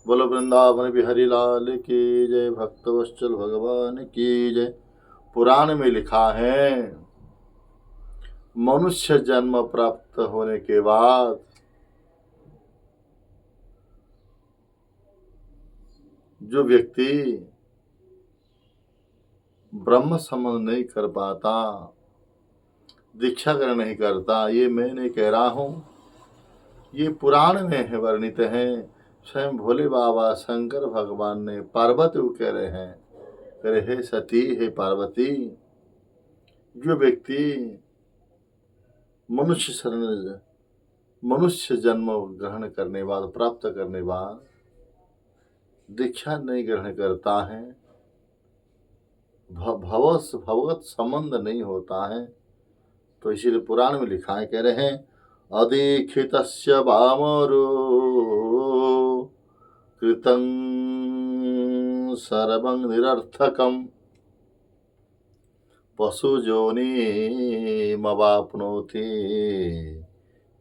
बोलो वृंदावन बिहारी लाल की जय। भक्तवत्सल भगवान की जय। पुराण में लिखा है, मनुष्य जन्म प्राप्त होने के बाद जो व्यक्ति ब्रह्म संबंध नहीं कर पाता, दीक्षा ग्रहण नहीं करता, ये मैं नहीं कह रहा हूं, ये पुराण में है, वर्णित है। स्वयं भोले बाबा शंकर भगवान ने पार्वती को कह रहे हैं, कह रहे हे सती, हे पार्वती, जो व्यक्ति मनुष्य जन्म ग्रहण करने बाद, प्राप्त करने बाद दीक्षा नहीं ग्रहण करता है, भगवत संबंध नहीं होता है, तो इसीलिए पुराण में लिखा है, कह रहे हैं अदीक्षितस्य वामरो कृतं सर्वं निरर्थकम् पशुजोनिमवाप्नोति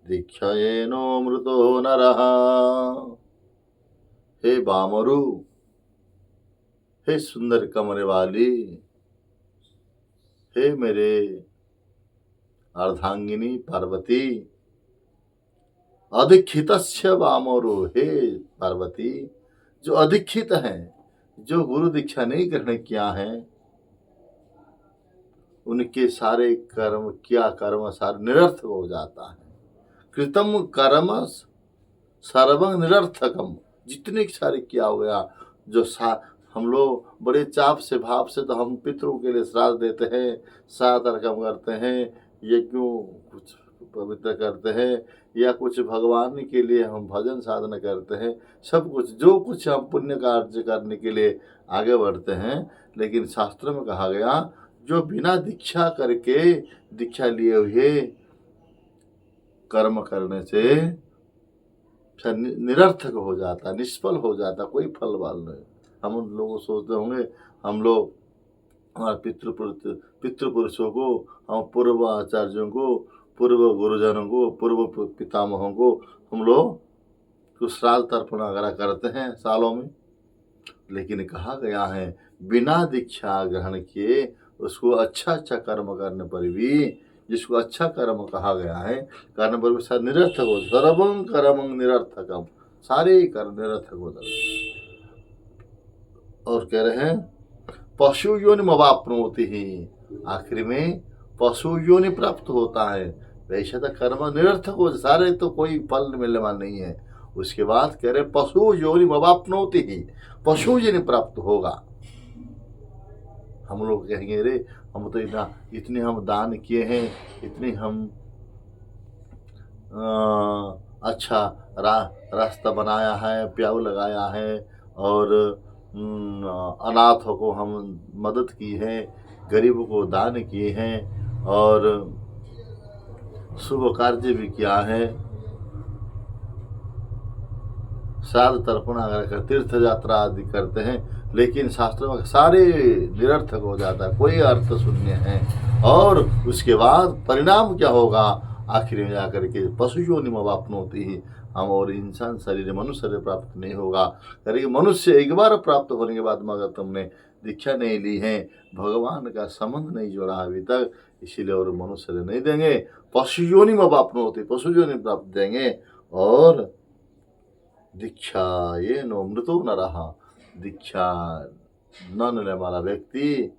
दीक्षयेनो मृतो नरः। हे वामरु, हे सुंदर कमरे वाली, हे मेरे अर्धांगिनी पार्वती, अधिक्षितस्य वामरो, हे पार्वती, जो अधिक्षित हैं, जो गुरु दीक्षा नहीं ग्रहण किया है, उनके सारे कर्म, किया कर्म सारे निरर्थक हो जाता है। कृतम कर्म सर्वं निरर्थकम, जितने सारे किया हो गया, जो हम लोग बड़े चाप से भाव से तो हम पितरों के लिए श्राद्ध देते हैं, सात रकम करते हैं, यज्ञों कुछ पवित्र करते हैं, या कुछ भगवान के लिए हम भजन साधना करते हैं, सब कुछ जो कुछ हम पुण्य कार्य करने के लिए आगे बढ़ते हैं। लेकिन शास्त्रों में कहा गया, जो बिना दीक्षा करके, दीक्षा लिए हुए कर्म करने से निरर्थक हो जाता, निष्फल हो जाता, कोई फल वाल नहीं। हम उन लोगों सोचते होंगे, हम लोग हमारे पितृपुरुषों को, हम पूर्व आचार्यों को, पूर्व गुरुजनों को, पूर्व पितामहों को हम लोग तो श्राद्ध तर्पण वगैरह करते हैं सालों में। लेकिन कहा गया है, बिना दीक्षा ग्रहण किए उसको अच्छा कर्म करने पर भी, जिसको अच्छा कर्म कहा गया है, करने पर भी निरर्थक हो, सर्वं कर्मं निरर्थकम, सारे कर्म निरर्थक हो जाते। और कह रहे हैं पशु योनि अवाप्नोति ही, आखिर में पशु योनि प्राप्त होता है। वैसे तो कर्म निरर्थक हो, सारे तो कोई फल मिलने वाला नहीं है। उसके बाद कह रहे पशु योनि अवाप्नोति ही, पशु योनि प्राप्त होगा। हम लोग कहेंगे, रे हम तो इतने हम दान किए हैं, इतने हम अच्छा रास्ता बनाया है, प्याऊ लगाया है, और अनाथों को हम मदद की है, गरीबों को दान किए हैं, और शुभ कार्य भी किया है, श्राद्ध तर्पण अगर तीर्थ यात्रा आदि करते हैं, लेकिन शास्त्रों में सारे निरर्थक हो जाता है, कोई अर्थ शून्य है। और उसके बाद परिणाम क्या होगा, आखिर में जाकर के पशु योनिम अवाप्नोति ही, हम और इंसान शरीर, मनुष्य शरीर प्राप्त नहीं होगा। करेंगे मनुष्य एक बार प्राप्त होने के बाद मगर तुमने दीक्षा नहीं ली है, भगवान का संबंध नहीं जोड़ा अभी तक, इसीलिए और मनुष्य शरीर नहीं देंगे, पशु योनिम अवाप्नोति, पशु योनि प्राप्त देंगे। और दीक्षा ये नो मृतो न रहा, दीक्षा न लेने वाला व्यक्ति,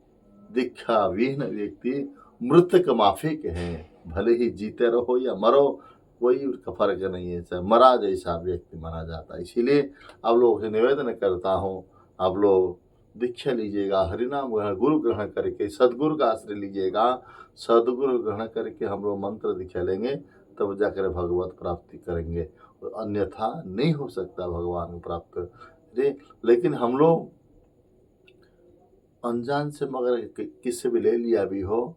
दीक्षा विहीन व्यक्ति मृतक माफिक है। भले ही जीते रहो या मरो, कोई उसका फर्क नहीं है, मरा जैसा व्यक्ति माना जाता है। इसीलिए आप लोगों से निवेदन करता हूँ, आप लोग दीक्षा लीजिएगा, हरिनाम ग्रहण, गुरु ग्रहण करके सदगुरु का आश्रय लीजिएगा। सदगुरु ग्रहण करके हम लोग मंत्र दीक्षा लेंगे, तब जाकर भगवत प्राप्ति करेंगे, अन्यथा नहीं हो सकता भगवान को प्राप्त। लेकिन हम लोग अनजान से मगर किससे भी ले लिया भी हो,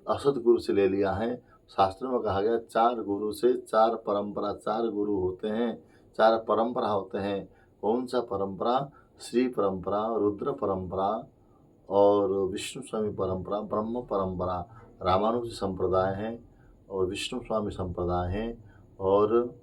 असत गुरु से ले लिया है। शास्त्रों में कहा गया, चार गुरु से चार परंपरा, चार गुरु होते हैं, चार परंपरा होते हैं। कौन सा परंपरा? श्री परंपरा, रुद्र परंपरा, और विष्णु स्वामी परंपरा, ब्रह्म परंपरा, रामानुज संप्रदाय है, और विष्णु स्वामी संप्रदाय है, और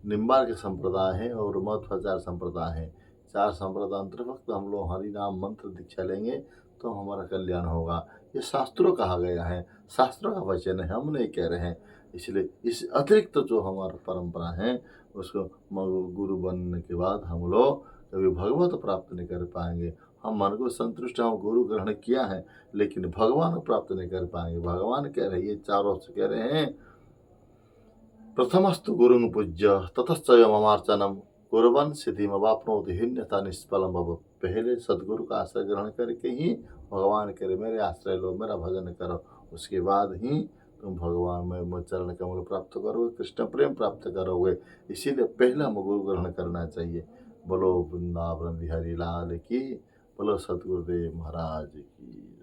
निम्बार्क संप्रदाय है और मध्वाचार्य संप्रदाय है। 4 संप्रदाय अंतर्भुक्त हम लोग हरि नाम मंत्र दीक्षा लेंगे तो हमारा कल्याण होगा। ये शास्त्रों कहा गया है, शास्त्रों का वचन है, हम नहीं कह रहे हैं। इसलिए इस अतिरिक्त जो हमारा परंपरा है उसको गुरु बनने के बाद हम लोग कभी भगवत प्राप्त नहीं कर पाएंगे। हम मन को संतुष्ट, हम गुरु ग्रहण किया है लेकिन भगवान को प्राप्त नहीं कर पाएंगे। भगवान कह रहे, ये चारों से कह रहे हैं, प्रथमस्तु गुरुं पूज्य ततश्चय ममार्चनम कुर्वन् सिद्धिमवाप्नोति हीन्यथा निष्फलम भव। पहले सदगुरु का आश्रय ग्रहण करके ही भगवान करे मेरे आश्रय लो, मेरा भजन करो, उसके बाद ही तुम भगवान में चरण कमल प्राप्त करोगे, कृष्ण प्रेम प्राप्त करोगे। इसीलिए पहला गुरु ग्रहण करना चाहिए। बोलो वृंदावन बिहारी लाल की, बोलो सदगुरुदेव महाराज की।